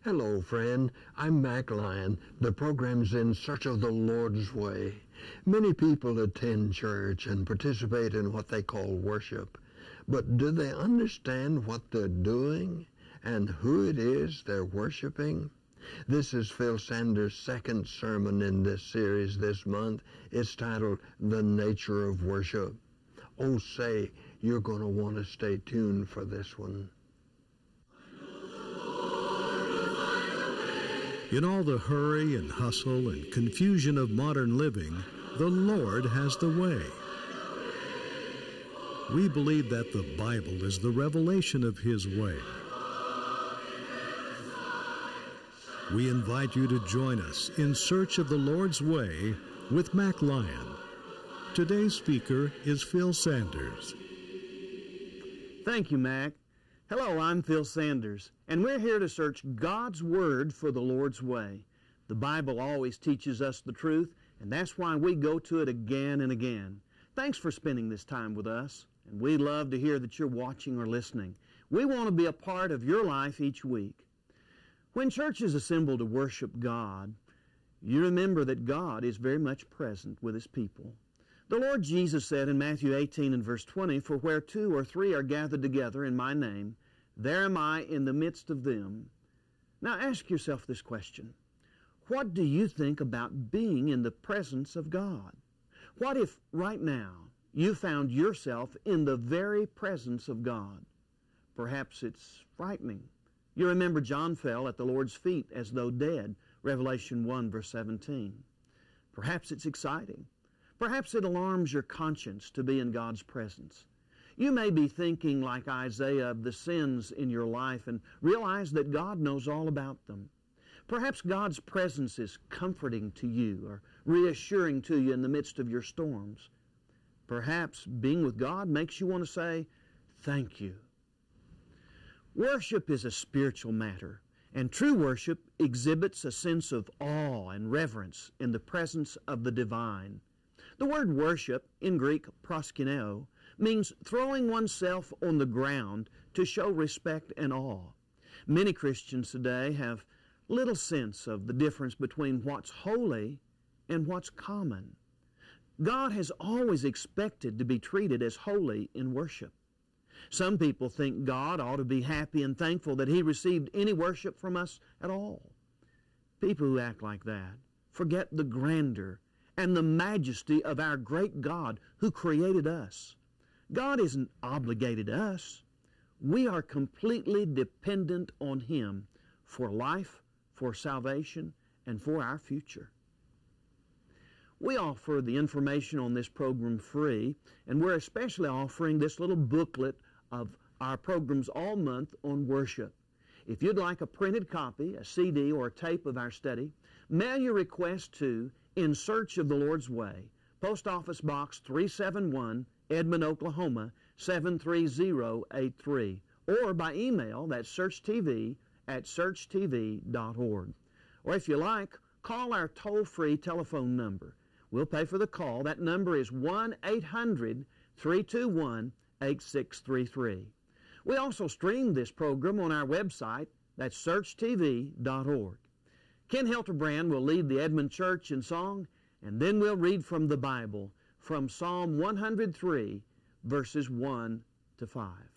Hello, friend. I'm Mac Lyon. The program's In Search of the Lord's Way. Many people attend church and participate in what they call worship. But do they understand what they're doing and who it is they're worshiping? This is Phil Sanders' second sermon in this series this month. It's titled, The Nature of Worship. Oh, say, you're going to want to stay tuned for this one. In all the hurry and hustle and confusion of modern living, the Lord has the way. We believe that the Bible is the revelation of His way. We invite you to join us in search of the Lord's way with Mac Lyon. Today's speaker is Phil Sanders. Thank you, Mac. Hello, I'm Phil Sanders, and we're here to search God's Word for the Lord's way. The Bible always teaches us the truth, and that's why we go to it again and again. Thanks for spending this time with us, and we love to hear that you're watching or listening. We want to be a part of your life each week. When churches assemble to worship God, you remember that God is very much present with His people. The Lord Jesus said in Matthew 18 and verse 20, "For where 2 or 3 are gathered together in my name, there am I in the midst of them." Now ask yourself this question. What do you think about being in the presence of God? What if right now you found yourself in the very presence of God? Perhaps it's frightening. You remember John fell at the Lord's feet as though dead, Revelation 1 verse 17. Perhaps it's exciting. Perhaps it alarms your conscience to be in God's presence. You may be thinking like Isaiah of the sins in your life and realize that God knows all about them. Perhaps God's presence is comforting to you or reassuring to you in the midst of your storms. Perhaps being with God makes you want to say, "Thank you." Worship is a spiritual matter, and true worship exhibits a sense of awe and reverence in the presence of the divine. The word worship, in Greek proskuneo, means throwing oneself on the ground to show respect and awe. Many Christians today have little sense of the difference between what's holy and what's common. God has always expected to be treated as holy in worship. Some people think God ought to be happy and thankful that He received any worship from us at all. People who act like that forget the grandeur and the majesty of our great God who created us. God isn't obligated to us. We are completely dependent on Him for life, for salvation, and for our future. We offer the information on this program free, and we're especially offering this little booklet of our programs all month on worship. If you'd like a printed copy, a CD, or a tape of our study, mail your request to In Search of the Lord's Way, Post Office Box 371, Edmond, Oklahoma, 73083, or by email, that's searchtv@searchtv.org. Or if you like, call our toll-free telephone number. We'll pay for the call. That number is 1-800-321-8633. We also stream this program on our website, that's searchtv.org. Ken Hilterbrand will lead the Edmond Church in song, and then we'll read from the Bible, from Psalm 103, verses 1 to 5.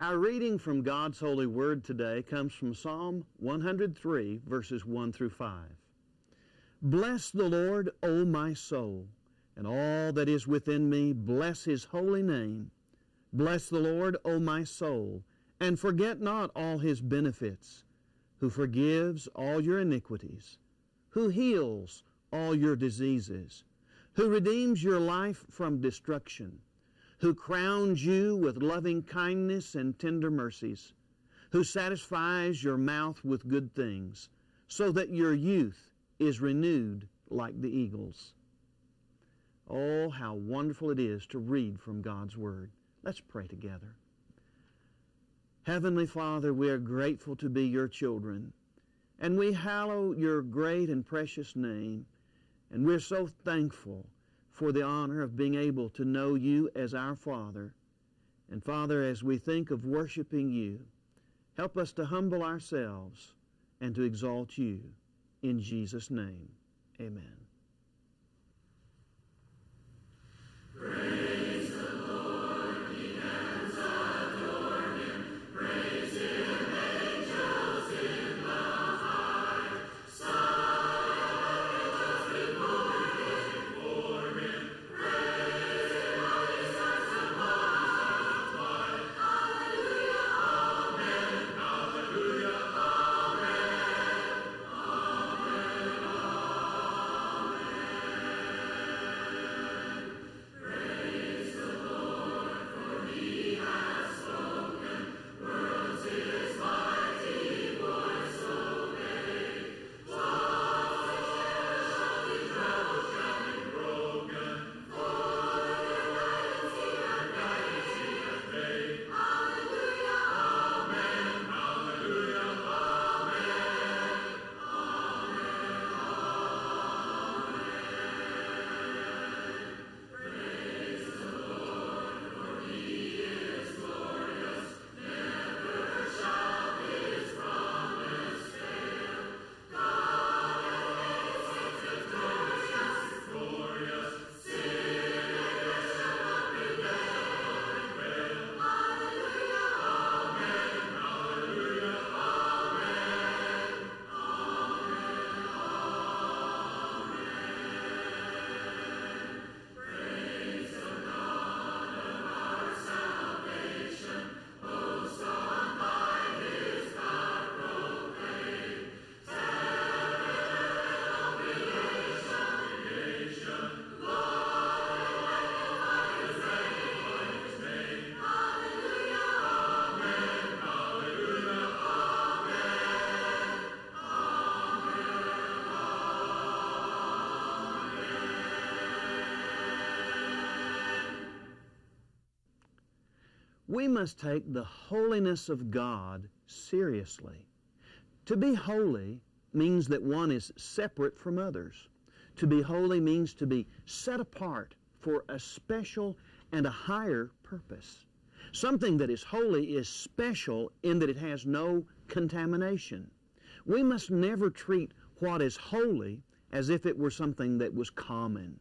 Our reading from God's holy word today comes from Psalm 103, verses 1 through 5. Bless the Lord, O my soul, and all that is within me, bless His holy name. Bless the Lord, O my soul, and forget not all his benefits, who forgives all your iniquities, who heals all your diseases, who redeems your life from destruction, who crowns you with loving kindness and tender mercies, who satisfies your mouth with good things, so that your youth is renewed like the eagles. Oh, how wonderful it is to read from God's Word. Let's pray together. Heavenly Father, we are grateful to be your children, and we hallow your great and precious name, and we're so thankful for the honor of being able to know you as our Father. And Father, as we think of worshiping you, help us to humble ourselves and to exalt you. In Jesus' name, amen. Praise the Lord, ye hands adore him. Praise him, angels in the high. Silence before him. Praise him, mighty sons and multiply. Hallelujah, amen. Hallelujah, amen. Amen, amen. Praise the Lord, for he has spoken. Worlds his mighty voice obey. Walls shall be broken. For the guidance he hath made. Hallelujah, amen. Hallelujah, amen. Praise the Lord, for he is glorious. Never shall his promise fail. God is victorious, glorious. Sin and death shall not prevail. Hallelujah, amen. Hallelujah, amen. Praise the God of our salvation. Hosts on high his God proclaim. Heaven all creation, Lord, magnify his name. Hallelujah, amen. Hallelujah, amen. We must take the holiness of God seriously. To be holy means that one is separate from others. To be holy means to be set apart for a special and a higher purpose. Something that is holy is special in that it has no contamination. We must never treat what is holy as if it were something that was common.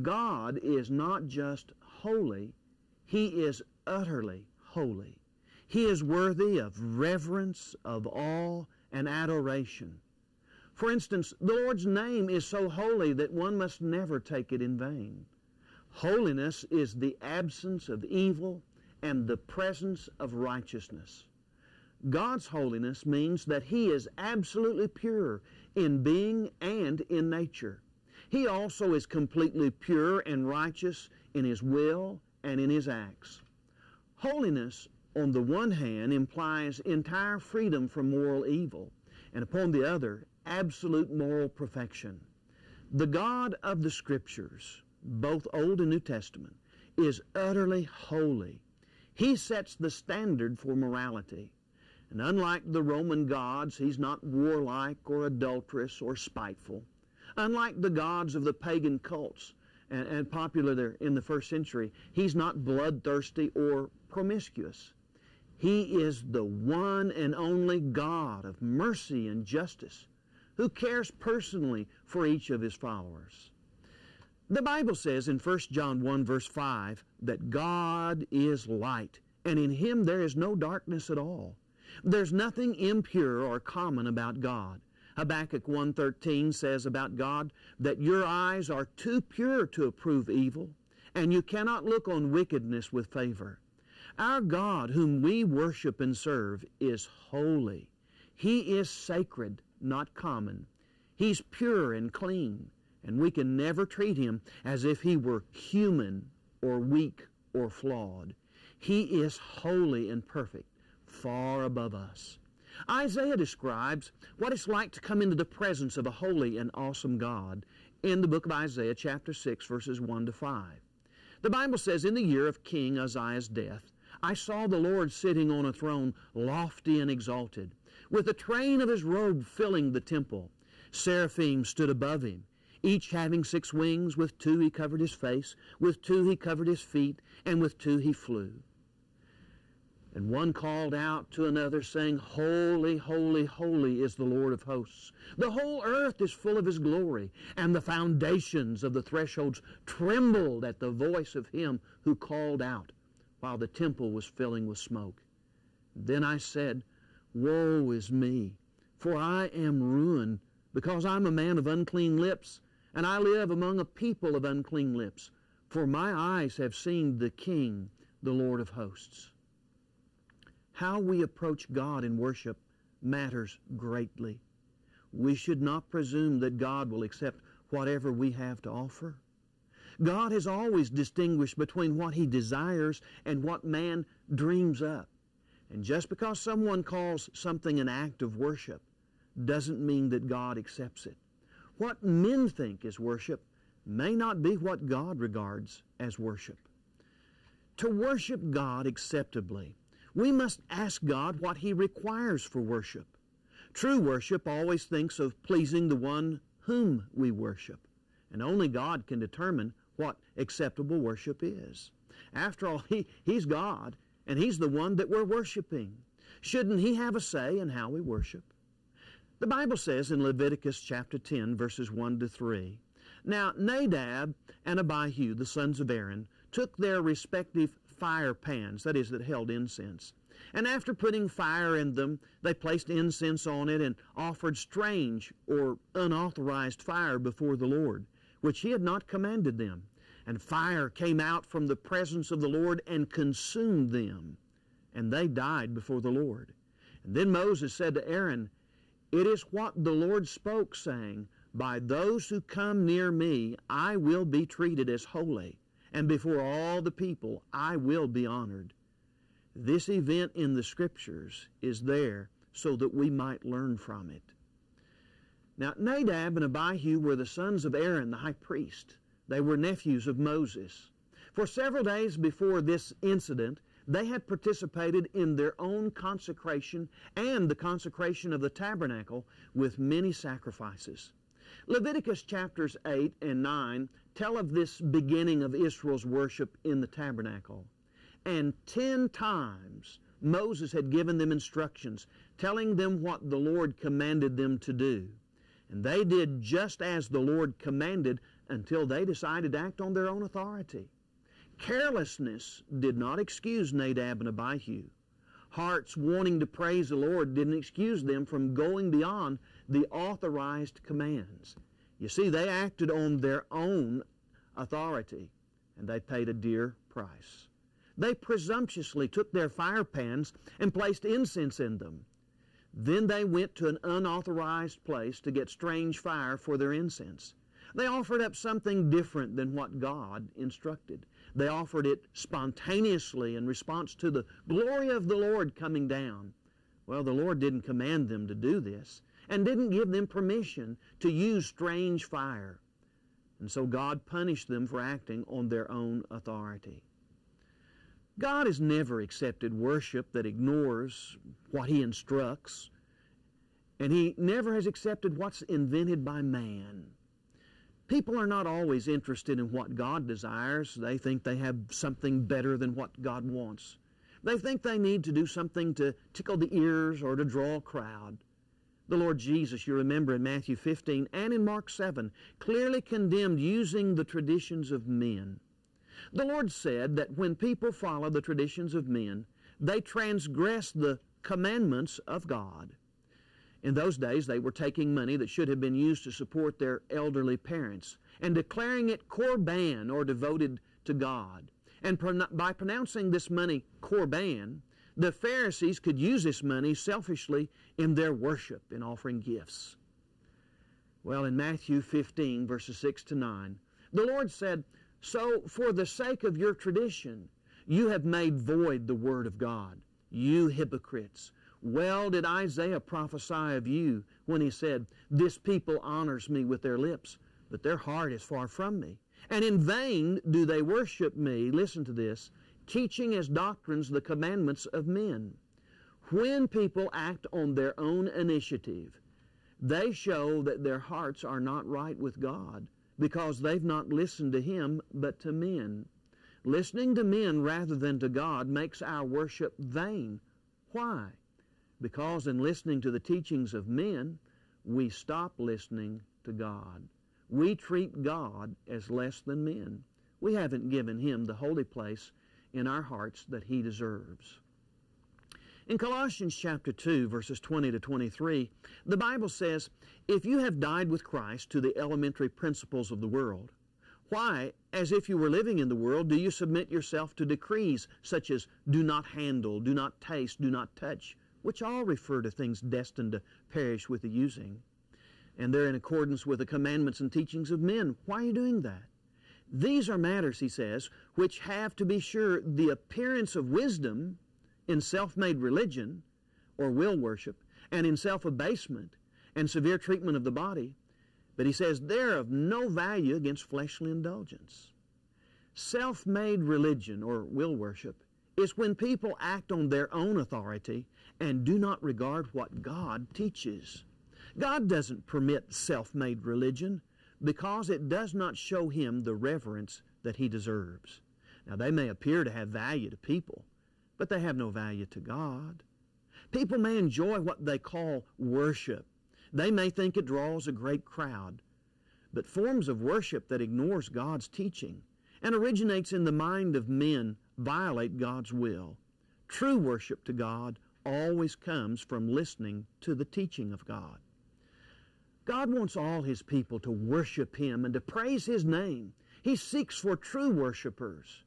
God is not just holy, he is utterly holy. He is worthy of reverence, of awe, and adoration. For instance, the Lord's name is so holy that one must never take it in vain. Holiness is the absence of evil and the presence of righteousness. God's holiness means that he is absolutely pure in being and in nature. He also is completely pure and righteous in his will and in his acts. Holiness, on the one hand, implies entire freedom from moral evil, and upon the other, absolute moral perfection. The God of the Scriptures, both Old and New Testament, is utterly holy. He sets the standard for morality. And unlike the Roman gods, he's not warlike or adulterous or spiteful. Unlike the gods of the pagan cults and popular there in the first century, he's not bloodthirsty or promiscuous. He is the one and only God of mercy and justice who cares personally for each of his followers. The Bible says in 1 John 1 verse 5 that God is light, and in him there is no darkness at all. There's nothing impure or common about God. Habakkuk 1:13 says about God that your eyes are too pure to approve evil, and you cannot look on wickedness with favor. Our God, whom we worship and serve, is holy. He is sacred, not common. He's pure and clean, and we can never treat Him as if He were human or weak or flawed. He is holy and perfect, far above us. Isaiah describes what it's like to come into the presence of a holy and awesome God in the book of Isaiah, chapter 6, verses 1 to 5. The Bible says, "In the year of King Uzziah's death, I saw the Lord sitting on a throne, lofty and exalted, with the train of His robe filling the temple. Seraphim stood above Him, each having 6 wings. With 2 He covered His face, with 2 He covered His feet, and with 2 He flew. And one called out to another, saying, Holy, holy, holy is the Lord of hosts. The whole earth is full of His glory. And the foundations of the thresholds trembled at the voice of Him who called out, while the temple was filling with smoke. Then I said, Woe is me, for I am ruined, because I'm a man of unclean lips, and I live among a people of unclean lips. For my eyes have seen the King, the Lord of hosts." How we approach God in worship matters greatly. We should not presume that God will accept whatever we have to offer. God has always distinguished between what He desires and what man dreams up. And just because someone calls something an act of worship doesn't mean that God accepts it. What men think is worship may not be what God regards as worship. To worship God acceptably, we must ask God what He requires for worship. True worship always thinks of pleasing the one whom we worship, and only God can determine what acceptable worship is. After all, He's God, and He's the one that we're worshiping. Shouldn't He have a say in how we worship? The Bible says in Leviticus chapter 10, verses 1 to 3, "Now Nadab and Abihu, the sons of Aaron, took their respective fire pans, that is, that held incense. And after putting fire in them, they placed incense on it and offered strange or unauthorized fire before the Lord, which He had not commanded them. And fire came out from the presence of the Lord and consumed them, and they died before the Lord. And then Moses said to Aaron, It is what the Lord spoke, saying, By those who come near me I will be treated as holy, and before all the people I will be honored." This event in the Scriptures is there so that we might learn from it. Now, Nadab and Abihu were the sons of Aaron, the high priest. They were nephews of Moses. For several days before this incident, they had participated in their own consecration and the consecration of the tabernacle with many sacrifices. Leviticus chapters 8 and 9 tell of this beginning of Israel's worship in the tabernacle. And 10 times Moses had given them instructions, telling them what the Lord commanded them to do. And they did just as the Lord commanded until they decided to act on their own authority. Carelessness did not excuse Nadab and Abihu. Hearts wanting to praise the Lord didn't excuse them from going beyond the authorized commands. You see, they acted on their own authority, and they paid a dear price. They presumptuously took their fire pans and placed incense in them. Then they went to an unauthorized place to get strange fire for their incense. They offered up something different than what God instructed. They offered it spontaneously in response to the glory of the Lord coming down. Well, the Lord didn't command them to do this and didn't give them permission to use strange fire. And so God punished them for acting on their own authority. God has never accepted worship that ignores what He instructs, and He never has accepted what's invented by man. People are not always interested in what God desires. They think they have something better than what God wants. They think they need to do something to tickle the ears or to draw a crowd. The Lord Jesus, you remember in Matthew 15 and in Mark 7, clearly condemned using the traditions of men. The Lord said that when people follow the traditions of men, they transgress the commandments of God. In those days, they were taking money that should have been used to support their elderly parents and declaring it korban or devoted to God. And by pronouncing this money korban, the Pharisees could use this money selfishly in their worship, in offering gifts. Well, in Matthew 15, verses 6 to 9, the Lord said, "So for the sake of your tradition, you have made void the word of God. You hypocrites! Well did Isaiah prophesy of you when he said, 'This people honors me with their lips, but their heart is far from me. And in vain do they worship me,' listen to this, 'teaching as doctrines the commandments of men.' When people act on their own initiative, they show that their hearts are not right with God, because they've not listened to Him but to men. Listening to men rather than to God makes our worship vain." Why? Because in listening to the teachings of men, we stop listening to God. We treat God as less than men. We haven't given Him the holy place in our hearts that He deserves. In Colossians chapter 2, verses 20 to 23, the Bible says, "If you have died with Christ to the elementary principles of the world, why, as if you were living in the world, do you submit yourself to decrees such as do not handle, do not taste, do not touch, which all refer to things destined to perish with the using? And they're in accordance with the commandments and teachings of men. Why are you doing that? These are matters," he says, "which have, to be sure, the appearance of wisdom in self-made religion, or will worship, and in self-abasement and severe treatment of the body. But he says they're of no value against fleshly indulgence." Self-made religion, or will worship, is when people act on their own authority and do not regard what God teaches. God doesn't permit self-made religion because it does not show Him the reverence that He deserves. Now, they may appear to have value to people, but they have no value to God. People may enjoy what they call worship. They may think it draws a great crowd. But forms of worship that ignores God's teaching and originates in the mind of men violate God's will. True worship to God always comes from listening to the teaching of God. God wants all His people to worship Him and to praise His name. He seeks for true worshipers.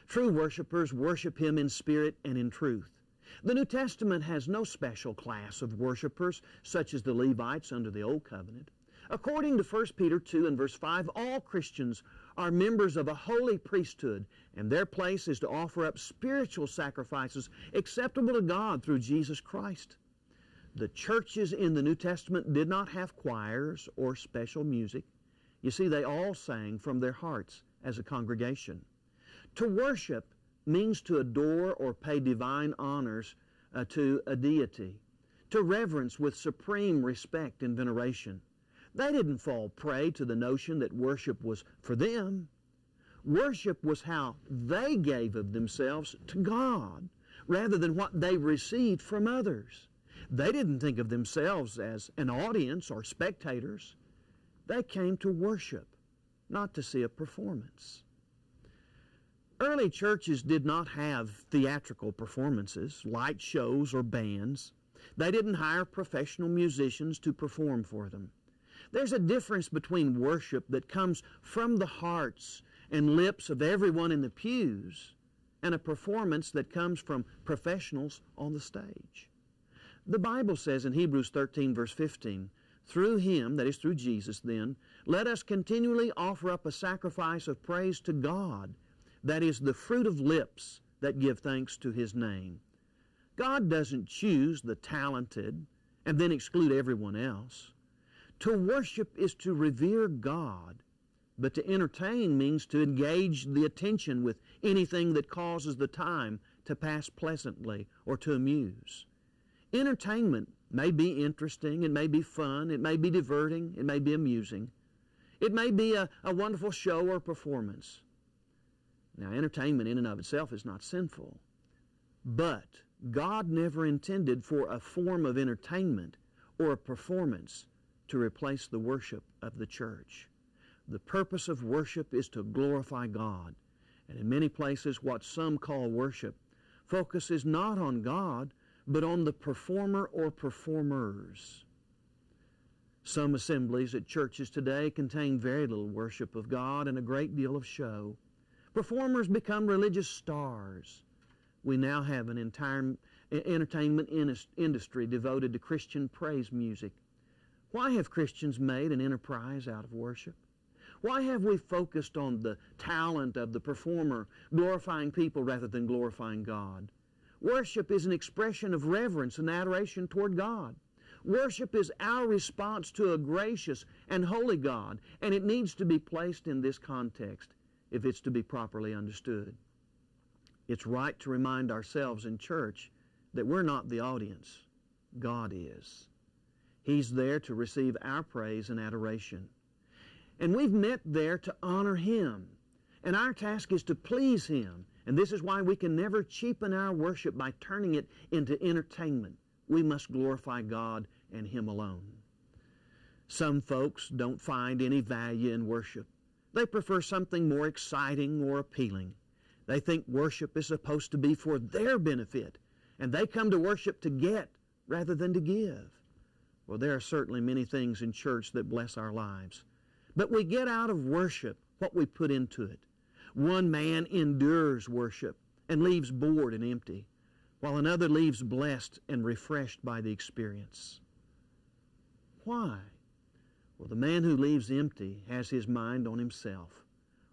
True worshipers worship Him in spirit and in truth. The New Testament has no special class of worshipers such as the Levites under the Old Covenant. According to 1 Peter 2 and verse 5, all Christians are members of a holy priesthood, and their place is to offer up spiritual sacrifices acceptable to God through Jesus Christ. The churches in the New Testament did not have choirs or special music. You see, they all sang from their hearts as a congregation. To worship means to adore or pay divine honors to a deity, to reverence with supreme respect and veneration. They didn't fall prey to the notion that worship was for them. Worship was how they gave of themselves to God rather than what they received from others. They didn't think of themselves as an audience or spectators. They came to worship, not to see a performance. Early churches did not have theatrical performances, light shows, or bands. They didn't hire professional musicians to perform for them. There's a difference between worship that comes from the hearts and lips of everyone in the pews and a performance that comes from professionals on the stage. The Bible says in Hebrews 13, verse 15, "Through Him," that is through Jesus then, "let us continually offer up a sacrifice of praise to God, that is the fruit of lips that give thanks to His name." God doesn't choose the talented and then exclude everyone else. To worship is to revere God, but to entertain means to engage the attention with anything that causes the time to pass pleasantly or to amuse. Entertainment may be interesting, it may be fun, it may be diverting, it may be amusing. It may be a wonderful show or performance. Now, entertainment in and of itself is not sinful, but God never intended for a form of entertainment or a performance to replace the worship of the church. The purpose of worship is to glorify God, and in many places what some call worship focuses not on God, but on the performer or performers. Some assemblies at churches today contain very little worship of God and a great deal of show. Performers become religious stars. We now have an entire entertainment industry devoted to Christian praise music. Why have Christians made an enterprise out of worship? Why have we focused on the talent of the performer, glorifying people rather than glorifying God? Worship is an expression of reverence and adoration toward God. Worship is our response to a gracious and holy God, and it needs to be placed in this context if it's to be properly understood. It's right to remind ourselves in church that we're not the audience. God is. He's there to receive our praise and adoration. And we've met there to honor Him. And our task is to please Him. And this is why we can never cheapen our worship by turning it into entertainment. We must glorify God and Him alone. Some folks don't find any value in worship. They prefer something more exciting or appealing. They think worship is supposed to be for their benefit, and they come to worship to get rather than to give. Well, there are certainly many things in church that bless our lives. But we get out of worship what we put into it. One man endures worship and leaves bored and empty, while another leaves blessed and refreshed by the experience. Why? Well, the man who leaves empty has his mind on himself,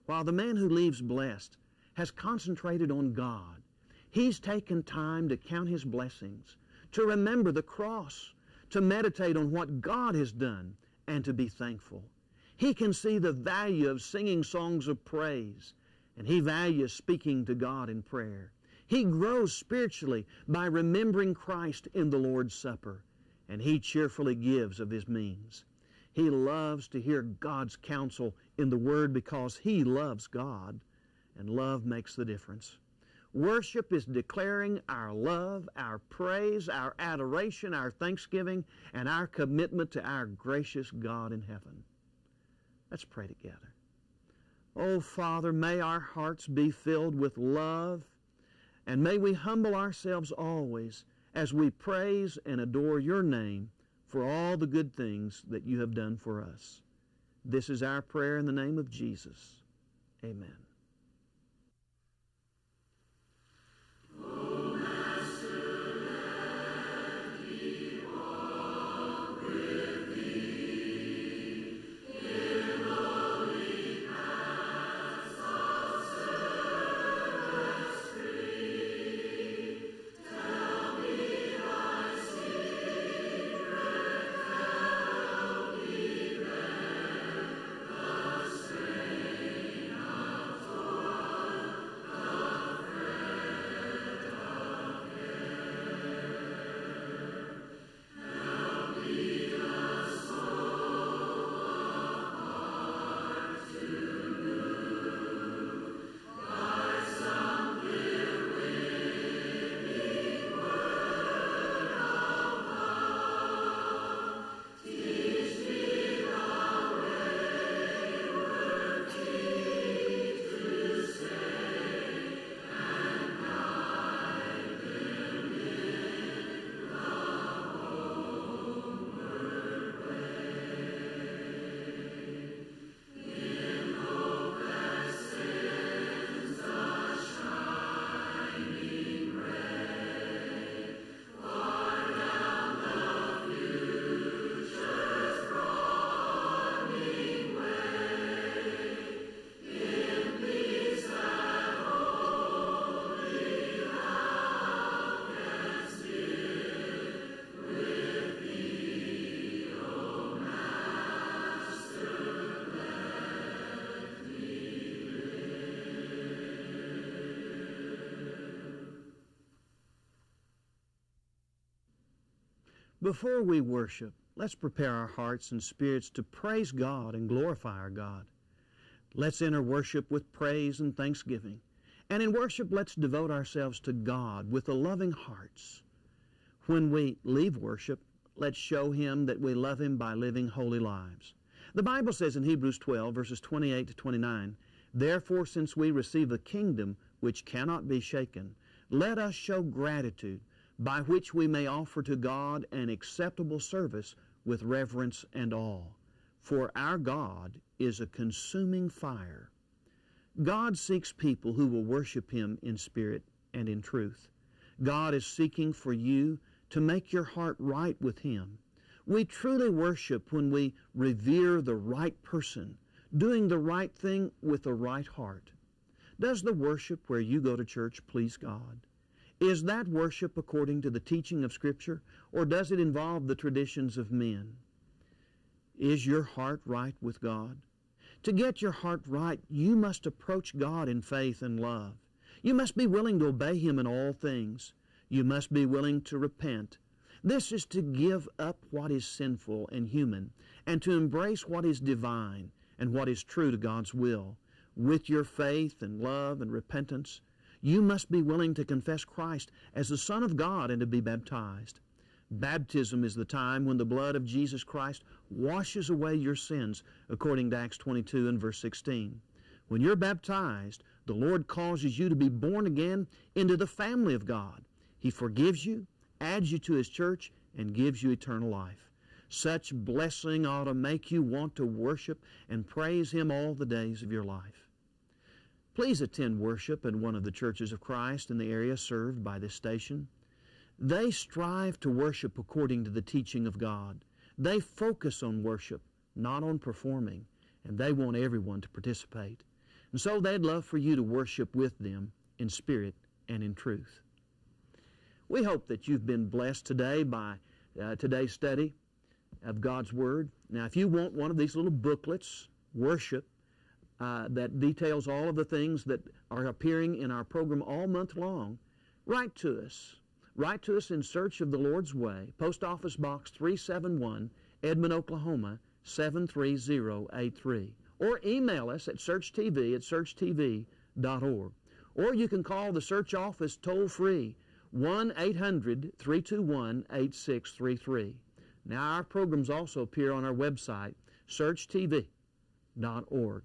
while the man who leaves blessed has concentrated on God. He's taken time to count his blessings, to remember the cross, to meditate on what God has done, and to be thankful. He can see the value of singing songs of praise, and he values speaking to God in prayer. He grows spiritually by remembering Christ in the Lord's Supper, and he cheerfully gives of his means. He loves to hear God's counsel in the Word because he loves God, and love makes the difference. Worship is declaring our love, our praise, our adoration, our thanksgiving, and our commitment to our gracious God in heaven. Let's pray together. Oh, Father, may our hearts be filled with love, and may we humble ourselves always as we praise and adore your name for all the good things that you have done for us. This is our prayer in the name of Jesus. Amen. Before we worship, let's prepare our hearts and spirits to praise God and glorify our God. Let's enter worship with praise and thanksgiving. And in worship, let's devote ourselves to God with loving hearts. When we leave worship, let's show Him that we love Him by living holy lives. The Bible says in Hebrews 12, verses 28 to 29, "Therefore, since we receive a kingdom which cannot be shaken, let us show gratitude, by which we may offer to God an acceptable service with reverence and awe. For our God is a consuming fire." God seeks people who will worship Him in spirit and in truth. God is seeking for you to make your heart right with Him. We truly worship when we revere the right person, doing the right thing with the right heart. Does the worship where you go to church please God? Is that worship according to the teaching of Scripture, or does it involve the traditions of men? Is your heart right with God? To get your heart right, you must approach God in faith and love. You must be willing to obey Him in all things. You must be willing to repent. This is to give up what is sinful and human and to embrace what is divine and what is true to God's will. With your faith and love and repentance, you must be willing to confess Christ as the Son of God and to be baptized. Baptism is the time when the blood of Jesus Christ washes away your sins, according to Acts 22 and verse 16. When you're baptized, the Lord causes you to be born again into the family of God. He forgives you, adds you to His church, and gives you eternal life. Such blessing ought to make you want to worship and praise Him all the days of your life. Please attend worship in one of the churches of Christ in the area served by this station. They strive to worship according to the teaching of God. They focus on worship, not on performing, and they want everyone to participate. And so they'd love for you to worship with them in spirit and in truth. We hope that you've been blessed today by today's study of God's Word. Now, if you want one of these little booklets, worship, that details all of the things that are appearing in our program all month long, write to us. Write to us in Search of the Lord's Way, Post Office Box 371, Edmond, Oklahoma, 73083. Or email us at searchtv@searchtv.org. Or you can call the Search office toll-free, 1-800-321-8633. Now, our programs also appear on our website, searchtv.org.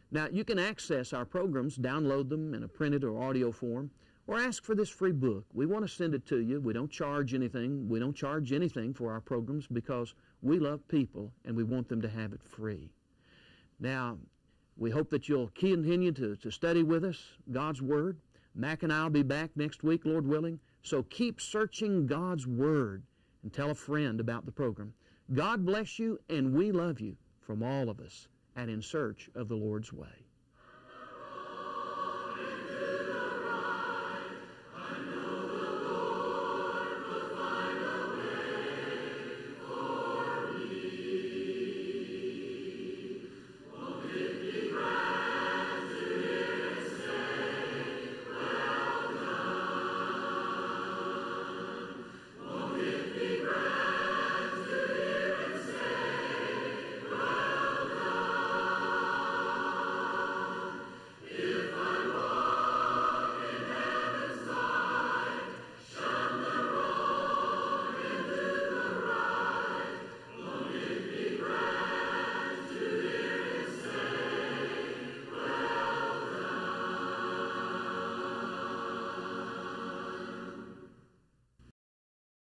Now, you can access our programs, download them in a printed or audio form, or ask for this free book. We want to send it to you. We don't charge anything. We don't charge anything for our programs because we love people and we want them to have it free. Now, we hope that you'll continue to study with us God's Word. Mac and I will be back next week, Lord willing. So keep searching God's Word and tell a friend about the program. God bless you, and we love you from all of us at In Search of the Lord's Way.